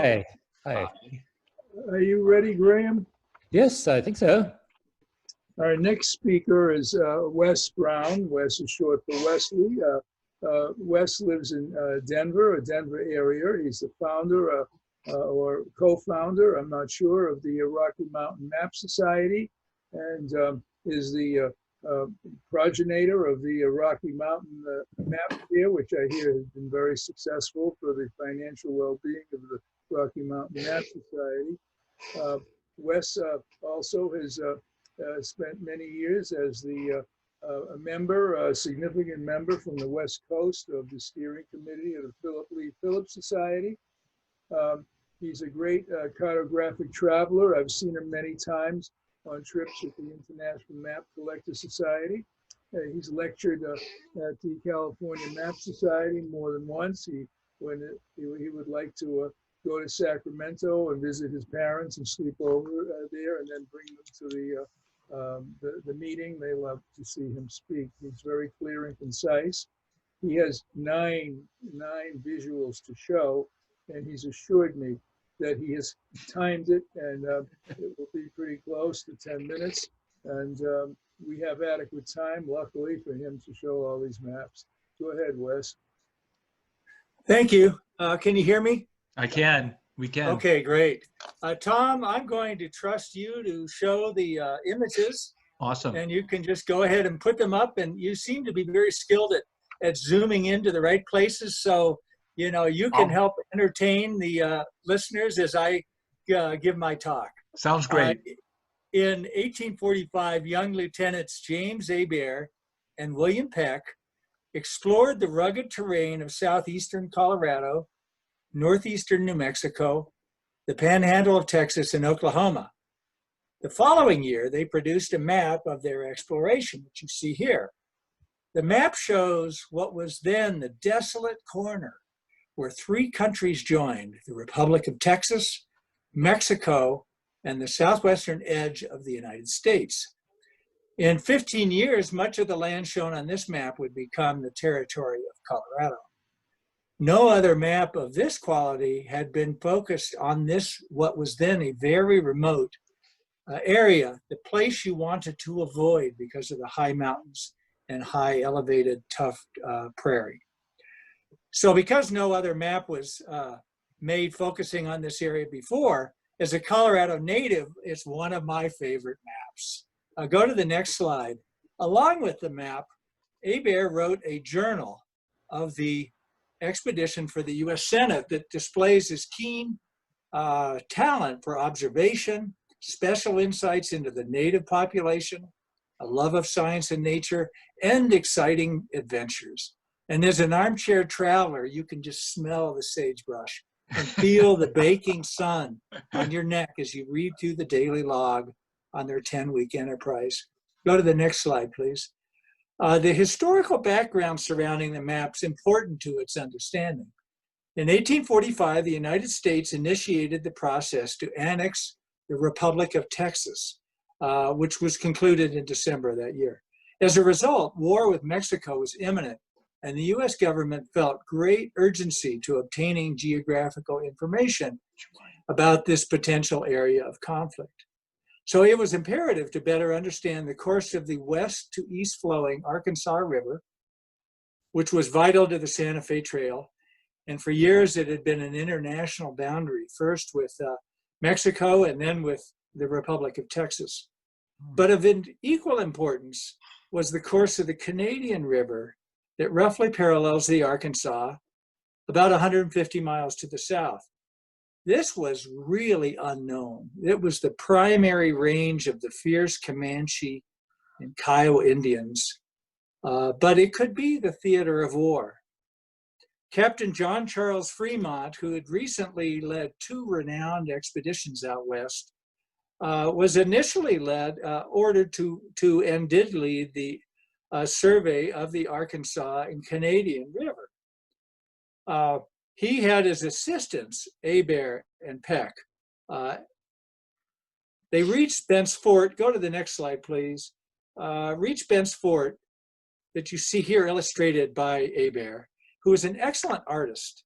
Hi. Hi. Are you ready, Graham? Yes, I think so. Our next speaker is Wes Brown. Wes is short for Wesley. Wes lives in Denver, a Denver area. He's the founder or co-founder, I'm not sure, of the Rocky Mountain Map Society, and is the progenitor of the Rocky Mountain Map here, which I hear has been very successful for the financial well-being of the Rocky Mountain Map Society. Wes also has spent many years as a member, a significant member from the West Coast of the steering committee of the Philip Lee Phillips Society. He's a great cartographic traveler. I've seen him many times on trips with the International Map Collector Society. He's lectured at the California Map Society more than once. He would like to go to Sacramento and visit his parents and sleep over there, and then bring them to the meeting. They love to see him speak. He's very clear and concise. He has nine visuals to show, and he's assured me that he has timed it, and it will be pretty close to 10 minutes. And we have adequate time, luckily, for him to show all these maps. Go ahead, Wes. Thank you. Can you hear me? I can. We can. Okay, great. Tom, I'm going to trust you to show the images. Awesome. And you can just go ahead and put them up. And you seem to be very skilled at zooming into the right places. So, you know, you can help entertain the listeners as I give my talk. Sounds great. In 1845, young Lieutenants James Hebert and William Peck explored the rugged terrain of southeastern Colorado, northeastern New Mexico, the panhandle of Texas, and Oklahoma. The following year, they produced a map of their exploration, which you see here. The map shows what was then the desolate corner where three countries joined: the Republic of Texas, Mexico, and the southwestern edge of the United States. In 15 years, much of the land shown on this map would become the territory of Colorado. No other map of this quality had been focused on this, what was then a very remote area, the place you wanted to avoid because of the high mountains and high elevated, tough prairie. So because no other map was made focusing on this area before, as a Colorado native, it's one of my favorite maps. Go to the next slide. Along with the map, Hebert wrote a journal of the expedition for the US Senate that displays his keen talent for observation, special insights into the native population, a love of science and nature, and exciting adventures. And as an armchair traveler, you can just smell the sagebrush and feel the baking sun on your neck as you read through the daily log on their 10-week enterprise. Go to the next slide, please. The historical background surrounding the map's important to its understanding. In 1845, the United States initiated the process to annex the Republic of Texas, which was concluded in December of that year. As a result, war with Mexico was imminent, and the US government felt great urgency to obtaining geographical information about this potential area of conflict. So it was imperative to better understand the course of the west to east flowing Arkansas River, which was vital to the Santa Fe Trail. And for years, it had been an international boundary, first with Mexico and then with the Republic of Texas. But of equal importance was the course of the Canadian River that roughly parallels the Arkansas, about 150 miles to the south. This was really unknown. It was the primary range of the fierce Comanche and Kiowa Indians, but it could be the theater of war. Captain John Charles Fremont, who had recently led two renowned expeditions out west, was initially ordered to and did lead the survey of the Arkansas and Canadian River. He had as assistants Hebert and Peck. They reached Bent's Fort. Go to the next slide, please. Reached Bent's Fort that you see here illustrated by Hebert, who was an excellent artist.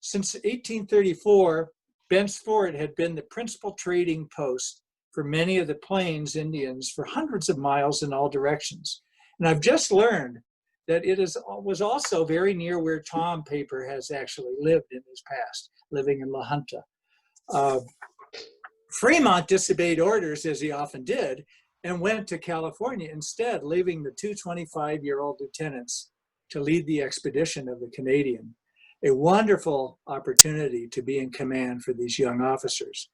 Since 1834, Bent's Fort had been the principal trading post for many of the Plains Indians for hundreds of miles in all directions. And I've just learned that was also very near where Tom Paper has actually lived in his past, living in La Junta. Fremont disobeyed orders, as he often did, and went to California instead, leaving the two 25-year-old lieutenants to lead the expedition of the Canadian. A wonderful opportunity to be in command for these young officers.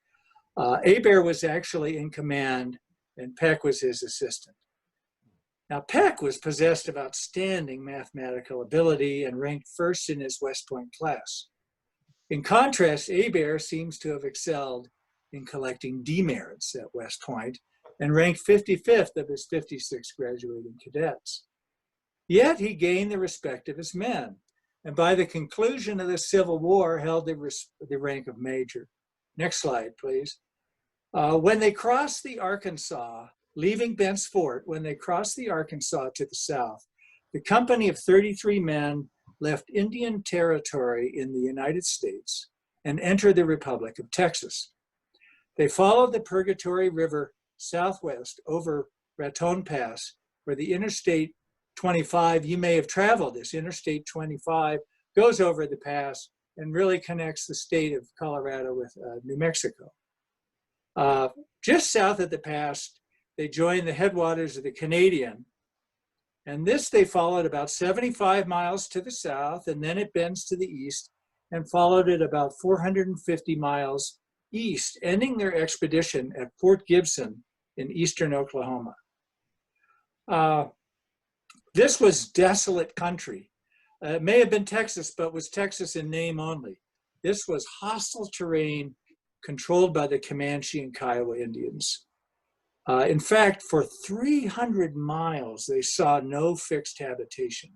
Hebert was actually in command, and Peck was his assistant. Now, Peck was possessed of outstanding mathematical ability and ranked first in his West Point class. In contrast, Hebert seems to have excelled in collecting demerits at West Point and ranked 55th of his 56 graduating cadets. Yet he gained the respect of his men, and by the conclusion of the Civil War held the rank of major. Next slide, please. When they crossed the Arkansas, leaving Bent's Fort, when they crossed the Arkansas to the south, the company of 33 men left Indian Territory in the United States and entered the Republic of Texas. They followed the Purgatory River southwest over Raton Pass, where the Interstate 25, you may have traveled this, Interstate 25 goes over the pass and really connects the state of Colorado with New Mexico. Just south of the pass, they joined the headwaters of the Canadian, and this they followed about 75 miles to the south, and then it bends to the east, and followed it about 450 miles east, ending their expedition at Fort Gibson in eastern Oklahoma. This was desolate country. It may have been Texas, but was Texas in name only. This was hostile terrain controlled by the Comanche and Kiowa Indians. In fact, for 300 miles, they saw no fixed habitation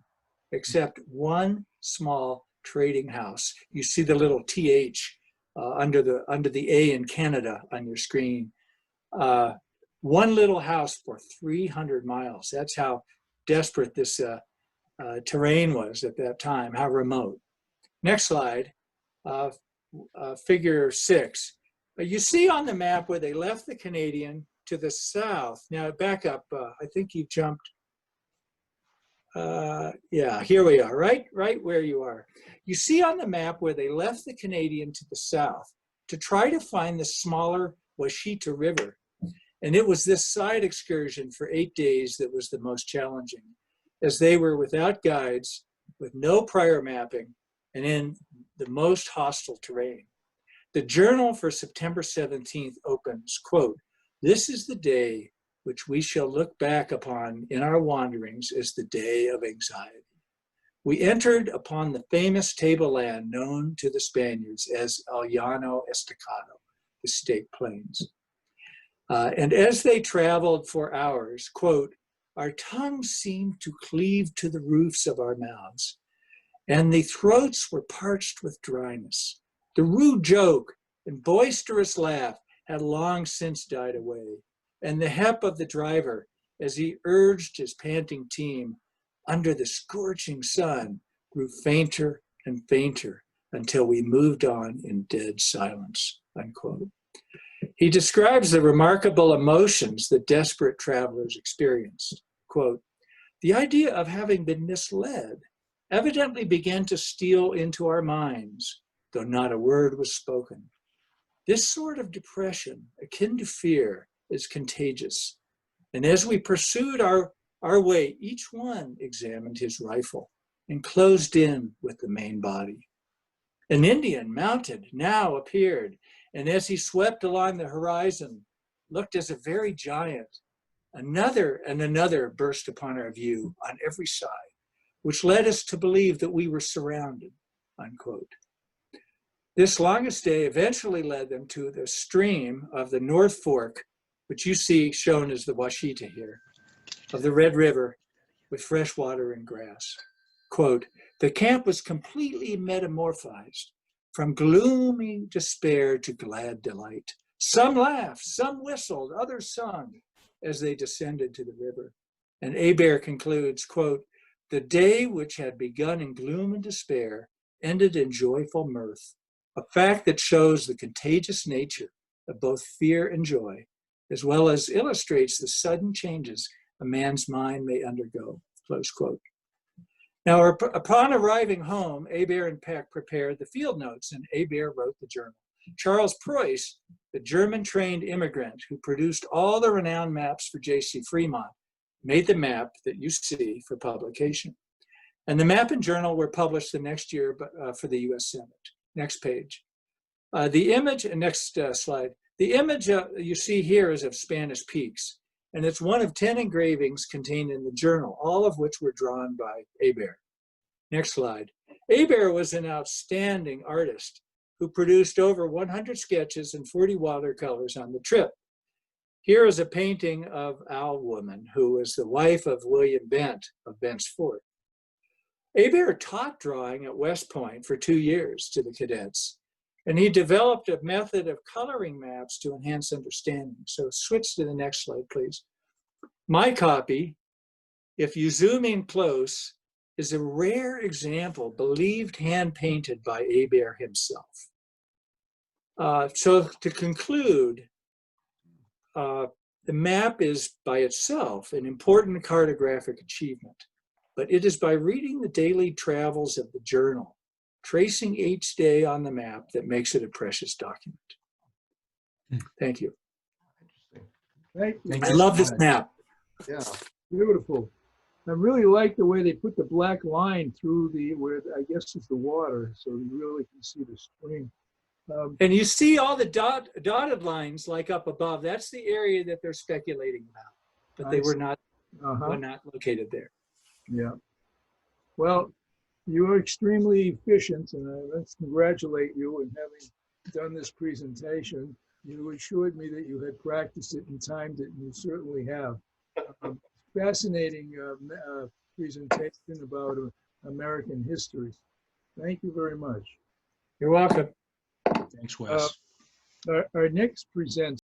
except one small trading house. You see the little TH under the A in Canada on your screen. One little house for 300 miles. That's how desperate this terrain was at that time, how remote. Next slide, figure 6. You see on the map where they left the Canadian to the south. Now back up, I think you jumped. Yeah, here we are, right where you are. You see on the map where they left the Canadian to the south to try to find the smaller Washita River. And it was this side excursion for 8 days that was the most challenging, as they were without guides, with no prior mapping, and in the most hostile terrain. The journal for September 17th opens, quote, "This is the day which we shall look back upon in our wanderings as the day of anxiety. We entered upon the famous tableland known to the Spaniards as El Llano Estacado, the Staked Plains. And as they traveled for hours, quote, our tongues seemed to cleave to the roofs of our mouths, and the throats were parched with dryness. The rude joke and boisterous laugh had long since died away, and the hep of the driver, as he urged his panting team under the scorching sun, grew fainter and fainter until we moved on in dead silence," unquote. He describes the remarkable emotions that desperate travelers experienced. Quote, "The idea of having been misled evidently began to steal into our minds, though not a word was spoken. This sort of depression, akin to fear, is contagious. And as we pursued our way, each one examined his rifle and closed in with the main body. An Indian mounted now appeared, and as he swept along the horizon, looked as a very giant. Another and another burst upon our view on every side, which led us to believe that we were surrounded," unquote. This longest day eventually led them to the stream of the North Fork, which you see shown as the Washita here, of the Red River with fresh water and grass. Quote, "The camp was completely metamorphized from gloomy despair to glad delight. Some laughed, some whistled, others sung as they descended to the river." And Hebert concludes, quote, "The day which had begun in gloom and despair ended in joyful mirth a fact that shows the contagious nature of both fear and joy, as well as illustrates the sudden changes a man's mind may undergo, close quote. Now, upon arriving home, Hebert and Peck prepared the field notes, and Hebert wrote the journal. Charles Preuss, the German-trained immigrant who produced all the renowned maps for J.C. Fremont, made the map that you see for publication. And the map and journal were published the next year for the U.S. Senate. Next page. The image, next slide. The image you see here is of Spanish Peaks, and it's one of 10 engravings contained in the journal, all of which were drawn by Hebert. Next slide. Hebert was an outstanding artist who produced over 100 sketches and 40 watercolors on the trip. Here is a painting of Owl Woman, who was the wife of William Bent of Bent's Fort. Hebert taught drawing at West Point for 2 years to the cadets, and he developed a method of coloring maps to enhance understanding. So switch to the next slide, please. My copy, if you zoom in close, is a rare example believed hand-painted by Hebert himself. So to conclude, the map is by itself an important cartographic achievement, but it is by reading the daily travels of the journal, tracing each day on the map, that makes it a precious document. Thank you. Thank you. I love this map. Yeah. Beautiful. I really like the way they put the black line through where I guess is the water, so you really can see the stream. And you see all the dotted lines like up above. That's the area that they're speculating about, but they were not located there. Yeah. Well, you are extremely efficient, and let's congratulate you in having done this presentation. You assured me that you had practiced it and timed it, and you certainly have. Fascinating presentation about American history. Thank you very much. You're welcome. Thanks, Wes. Our next presenter